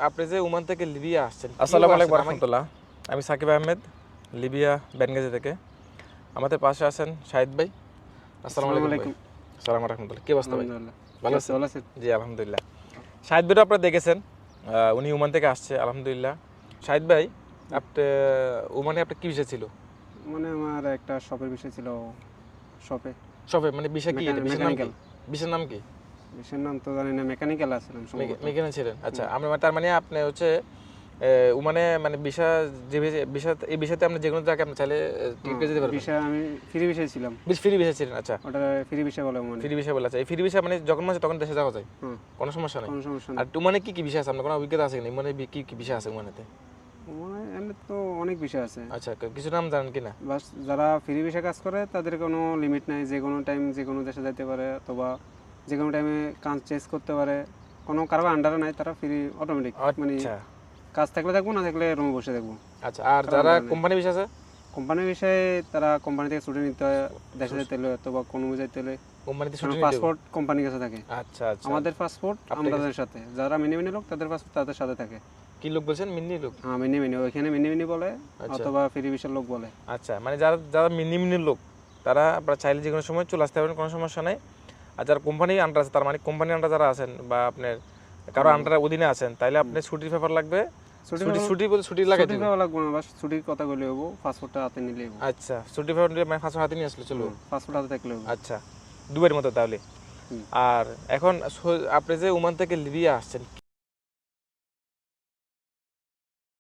আপনি যে ওমান থেকে লিবিয়া আসছেন। আসসালামু আলাইকুম রাহমাতুল্লাহ। আমি সাকিব আহমেদ, লিবিয়া বেনগাজি থেকে। আমাদের পাশে আছেন শাহিদ ভাই। আসসালামু আলাইকুম। আসসালামু রাহমাতুল্লাহ। কি অবস্থা ভাই? ভালো আছেন? জি আলহামদুলিল্লাহ। শাহিদ ভাইও আপনারা দেখেছেন, উনি ওমান থেকে আসছে আলহামদুলিল্লাহ। শাহিদ ভাই, আপনি ওমানে আপনার কি বিষয় ছিল? মানে আমার একটা শপের বিষয় ছিল। শপে শপে মানে বিষয় কি? এটা বিষয়ের নাম কি? বিষয়ের নাম কি? বিষয়ের নাম তো জানি না, মেকানিক্যাল আছিলাম সম্ভবত। মেকানিক ছিলেন। আচ্ছা, আমরা তার মানে আপনি হচ্ছে ওমানে মানে ভিসা যে ভিসা এই বিষয়তে আপনি যে কোনো জায়গায় আপনি চাইলে টিকে যেতে পারবেন। বিষয় আমি ফ্রি বিষয় ছিলাম। ফ্রি ভিসা ছিলেন। আচ্ছা, ওটা ফ্রি বিষয় বলে মানে। ফ্রি ভিসা বলে। আচ্ছা, এই ফ্রি ভিসা মানে যখন মানে তখন দেশে যাওয়া যায়, কোনো সমস্যা নেই। কোনো সমস্যা আর নেই। মানে কি কি বিষয় আছে, আপনার কোনো অভিজ্ঞতা আছে কিনা? মানে কি কি বিষয় আছে ওমানেতে? মানে এমনি তো অনেক বিষয় আছে। আচ্ছা, কিছু নাম জানেন কিনা? বাস যারা ফ্রি বিষয় কাজ করে তাদের কোনো লিমিট নাই, যে কোনো টাইম যে কোনো দেশে যেতে পারে, অথবা যে কোনো টাইমে কাজ চেঞ্জ করতে পারে। কোনো কারো আন্ডারে নাই, তারা ফ্রি অটোমেটিক মানে আচ্ছা কাজ থাকলে থাকবো, না থাকলে রুমে বসে থাকবো। আচ্ছা, আর যারা কোম্পানি বিষয় আছে? কোম্পানির বিষয়ে তারা কোম্পানি থেকে ছুটি নিতে হয়, দেশে যেতে হলে অথবা কোনো যেতে হলে কোম্পানিতে ছুটি নিতে হবে। পাসপোর্ট কোম্পানির কাছে থাকে। আচ্ছা আচ্ছা, আমাদের পাসপোর্ট আমাদের সাথে, যারা মিনি মিনি লোক তাদের পাসপোর্ট তাদের সাথে থাকে। কি লোক বলছেন? মিনি লোক? হ্যাঁ মিনি মিনি, ওইখানে মিনি মিনি বলে, অথবা ফ্রি ভিসার লোক বলে। আচ্ছা, মানে যারা যারা মিনি মিনি লোক তারা আপনারা চাইলে যে কোনো সময় চলে আসতে পারেন, কোনো সমস্যা নেই। আর যারা কোম্পানি আন্ডার আছে, তার মানে কোম্পানি আন্ডার যারা আছেন বা আপনার কারো আন্ডার অধীনে আছেন, তাইলে আপনি ছুটির পেপার লাগবে। ছুটি লাগাই ছুটি পাওয়া লাগবে না, বাস ছুটির কথা বলে হবো, পাসপোর্টটা হাতে নিলে হবো। আচ্ছা, ছুটি পেপার মানে পাসপোর্ট হাতে নিয়ে আসলে চলো। পাসপোর্ট হাতে থাকলে হবো। আচ্ছা, দুবাইয়ের মতো তাহলে। আর এখন আপনি যে ওমান থেকে লিবিয়া আসছেন,